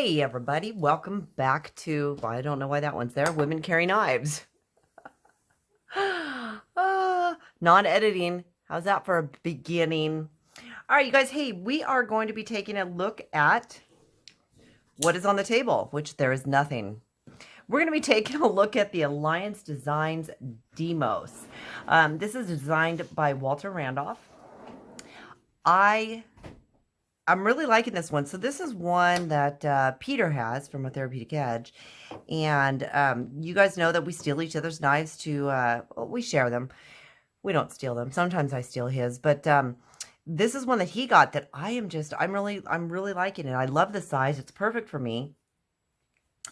Hey everybody, welcome back to, well, I don't know why that one's there, Women Carry Knives. Non-editing, how's that for a beginning? All right, you guys, hey, we are going to be taking a look at what is on the table, which there is nothing. We're going to be taking a look at the Alliance Designs Diemos. This is designed by Walter Randolph. I'm really liking this one. So this is one that Peter has from A Therapeutic Edge. And you guys know that we steal each other's knives to, well, we share them. We don't steal them. Sometimes I steal his. But this is one that he got that I'm really liking it. I love the size. It's perfect for me.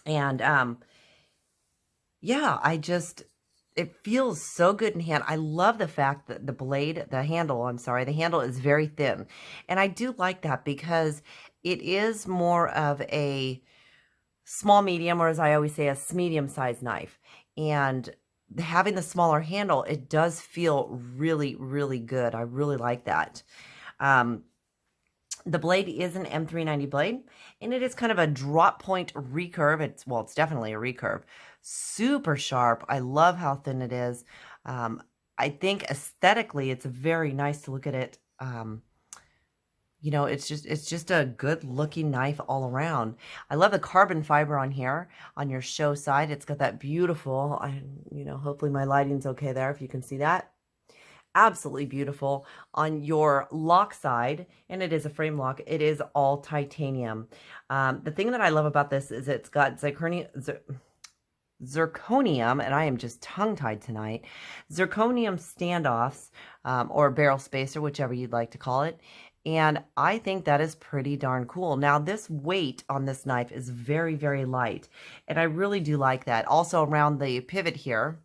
And yeah, it feels so good in hand. I love the fact that the handle is very thin. And I do like that because it is more of a small medium, or as I always say, a medium sized knife. And having the smaller handle, it does feel really, really good. I really like that. The blade is an M390 blade, and it is kind of a drop point recurve. It's definitely a recurve. Super sharp. I love how thin it is. I think aesthetically, it's very nice to look at it. You know, it's just a good looking knife all around. I love the carbon fiber on here on your show side. It's got that beautiful, hopefully my lighting's okay there if you can see that. Absolutely beautiful. On your lock side, and it is a frame lock, it is all titanium. The thing that I love about this is it's got zirconium, and I am just tongue-tied tonight, zirconium standoffs, or barrel spacer, whichever you'd like to call it. And I think that is pretty darn cool. Now, this weight on this knife is very, very light, and I really do like that. Also, around the pivot here,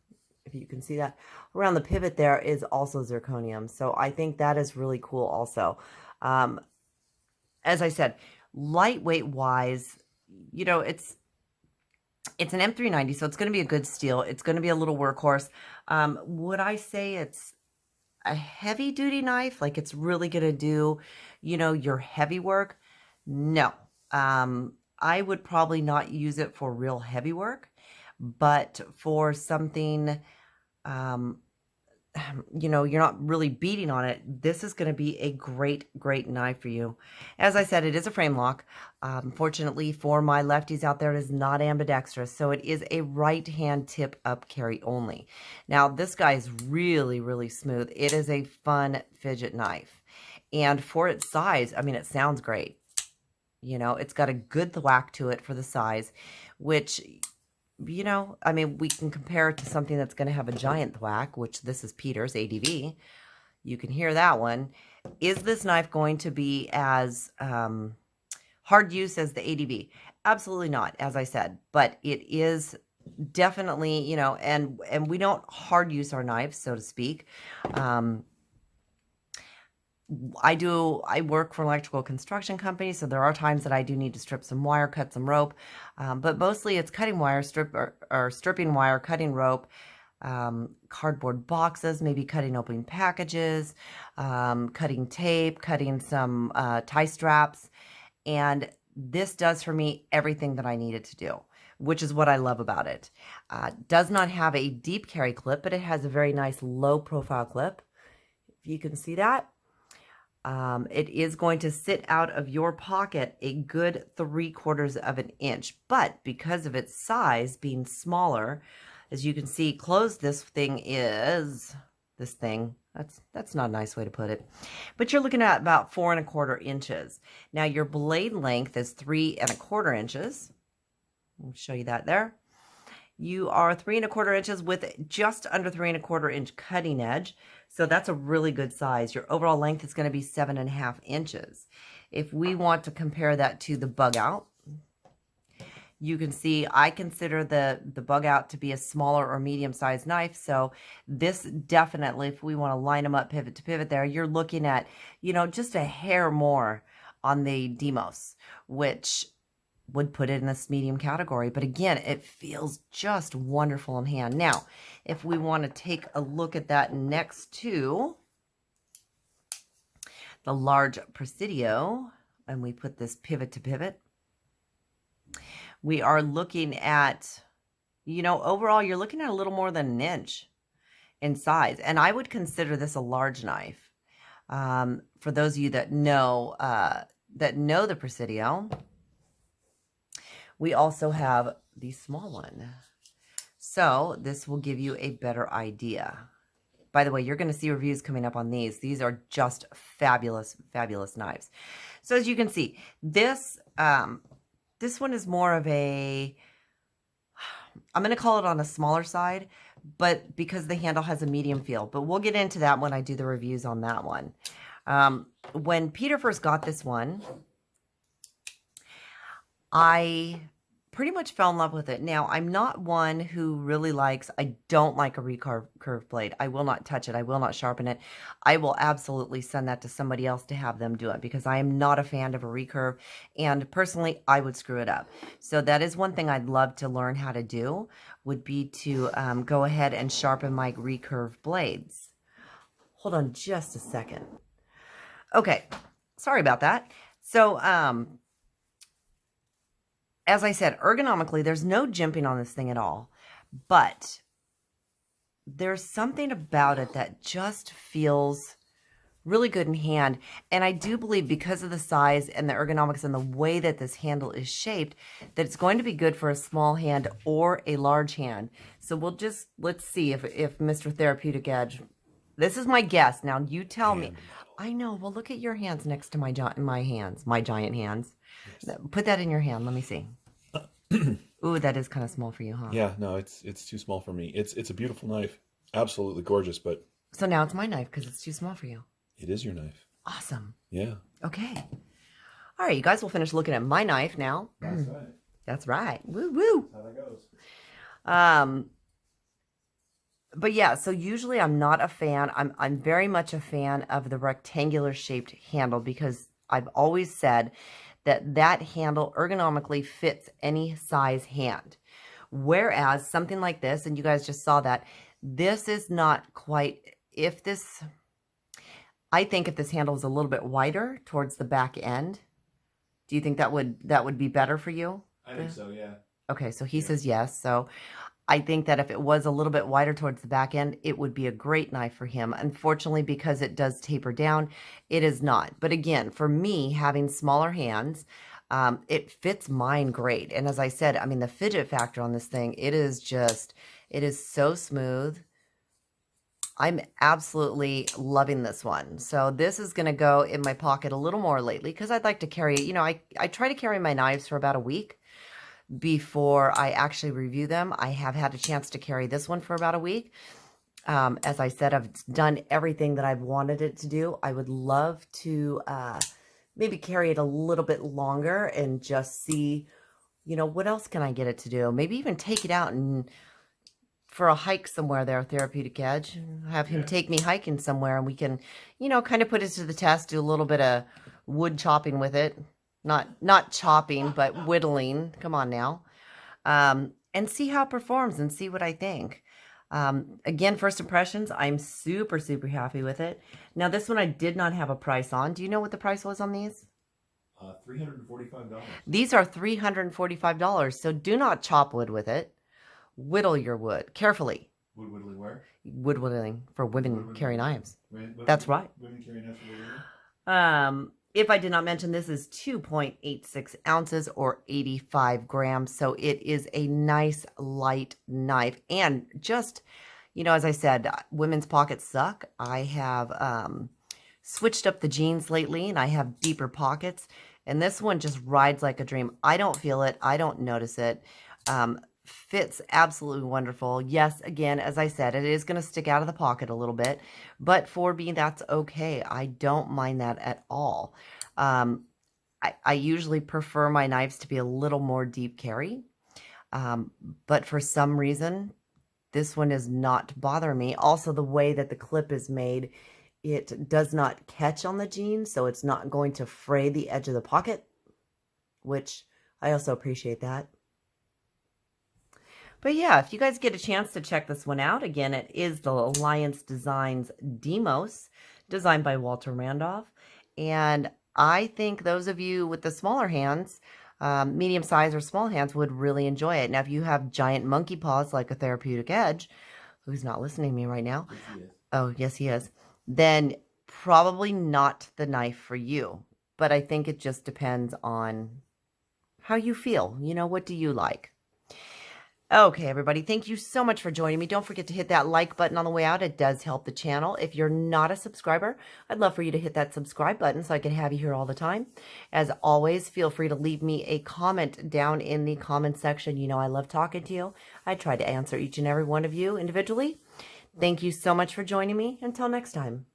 if you can see that, around the pivot there is also zirconium. So I think that is really cool also. As I said, lightweight wise, it's an M390, so it's going to be a good steel. It's going to be a little workhorse. Would I say it's a heavy duty knife? Like it's really going to do, your heavy work? No. I would probably not use it for real heavy work, but for something, you're not really beating on it, this is going to be a great, great knife for you. As I said, it is a frame lock. Fortunately for my lefties out there, it is not ambidextrous, so it is a right hand tip up carry only. Now, this guy is really, really smooth. It is a fun fidget knife. And for its size, I mean, it sounds great. It's got a good thwack to it for the size, which, I mean, we can compare it to something that's going to have a giant thwack, which this is Peter's ADV. You can hear that one. Is this knife going to be as hard use as the ADV? Absolutely not, as I said, but it is definitely, and we don't hard use our knives, so to speak. I work for an electrical construction company, so there are times that I do need to strip some wire, cut some rope, but mostly it's cutting wire, stripping wire, cutting rope, cardboard boxes, maybe cutting open packages, cutting tape, cutting some tie straps, and this does for me everything that I needed to do, which is what I love about it. Does not have a deep carry clip, but it has a very nice low profile clip, if you can see that. It is going to sit out of your pocket a good 3/4 of an inch, but because of its size being smaller, as you can see, closed, this thing, that's not a nice way to put it, but you're looking at about 4 1/4 inches. Now your blade length is 3 1/4 inches. I'll show you that there. You are 3 1/4 inches with just under 3 1/4 inch cutting edge. So that's a really good size. Your overall length is going to be 7 1/2 inches. If we want to compare that to the bug out, you can see I consider the bug out to be a smaller or medium sized knife. So this definitely, if we want to line them up pivot to pivot there, you're looking at, just a hair more on the Diemos, which would put it in this medium category. But again, it feels just wonderful in hand. Now, if we want to take a look at that next to the large Presidio, and we put this pivot to pivot, We are looking at, overall, you're looking at a little more than an inch in size. And I would consider this a large knife. For those of you that know the Presidio, we also have the small one. So this will give you a better idea. By the way, you're going to see reviews coming up on these. These are just fabulous, fabulous knives. So as you can see, this one is more of a, I'm going to call it on the smaller side, but because the handle has a medium feel. But we'll get into that when I do the reviews on that one. When Peter first got this one, I pretty much fell in love with it. Now, I'm not one who really I don't like a recurve blade. I will not touch it. I will not sharpen it. I will absolutely send that to somebody else to have them do it because I am not a fan of a recurve. And personally, I would screw it up. So that is one thing I'd love to learn how to do, would be to go ahead and sharpen my recurve blades. Hold on just a second. Okay, sorry about that. So, as I said, ergonomically, there's no jimping on this thing at all, but there's something about it that just feels really good in hand. And I do believe because of the size and the ergonomics and the way that this handle is shaped, that it's going to be good for a small hand or a large hand. So let's see if Mr. Therapeutic Edge, this is my guess. Now you tell me. I know. Well, look at your hands next to my giant hands. Yes. Put that in your hand. Let me see. Ooh, that is kind of small for you, huh? Yeah, no, it's too small for me. It's a beautiful knife. Absolutely gorgeous, but... So now it's my knife because it's too small for you. It is your knife. Awesome. Yeah. Okay. All right, you guys will finish looking at my knife now. That's right. That's right. Woo, woo. That's how that goes. But yeah, so usually I'm not a fan. I'm very much a fan of the rectangular shaped handle because I've always said that handle ergonomically fits any size hand. Whereas something like this, and you guys just saw that, this is not quite, I think if this handle is a little bit wider towards the back end, do you think that would be better for you? I think so, yeah. Okay, so he says yes. So I think that if it was a little bit wider towards the back end, it would be a great knife for him. Unfortunately, because it does taper down, it is not. But again, for me, having smaller hands, it fits mine great. And as I said, I mean, the fidget factor on this thing, it is so smooth. I'm absolutely loving this one. So this is going to go in my pocket a little more lately because I'd like to carry, I try to carry my knives for about a week before I actually review them. I have had a chance to carry this one for about a week. As I said, I've done everything that I've wanted it to do. I would love to maybe carry it a little bit longer and just see, what else can I get it to do? Maybe even take it out and for a hike somewhere there, Therapeutic Edge. Have him take me hiking somewhere and we can, kind of put it to the test, do a little bit of wood chopping with it. Not chopping, but whittling. Come on now. And see how it performs and see what I think. Again, first impressions, I'm super, super happy with it. Now, this one I did not have a price on. Do you know what the price was on these? $345. These are $345. So do not chop wood with it. Whittle your wood carefully. Wood whittling where? Wood whittling for women carrying knives. That's right. Women carrying knives for women? If I did not mention, this is 2.86 ounces or 85 grams. So it is a nice light knife. And just, as I said, women's pockets suck. I have switched up the jeans lately and I have deeper pockets. And this one just rides like a dream. I don't feel it. I don't notice it. Fits absolutely wonderful. Yes, again, as I said, it is going to stick out of the pocket a little bit, but for me, that's okay. I don't mind that at all. I usually prefer my knives to be a little more deep carry, but for some reason, this one is not bothering me. Also, the way that the clip is made, it does not catch on the jeans, so it's not going to fray the edge of the pocket, which I also appreciate that. But yeah, if you guys get a chance to check this one out, again, it is the Alliance Designs Diemos, designed by Walter Randolph. And I think those of you with the smaller hands, medium size or small hands would really enjoy it. Now, if you have giant monkey paws like a therapeutic edge, who's not listening to me right now? Yes, he is. Oh, yes, he is. Then probably not the knife for you. But I think it just depends on how you feel. You know, what do you like? Okay, everybody, thank you so much for joining me. Don't forget to hit that like button on the way out. It does help the channel. If you're not a subscriber, I'd love for you to hit that subscribe button so I can have you here all the time. As always, feel free to leave me a comment down in the comment section. You know I love talking to you. I try to answer each and every one of you individually. Thank you so much for joining me. Until next time.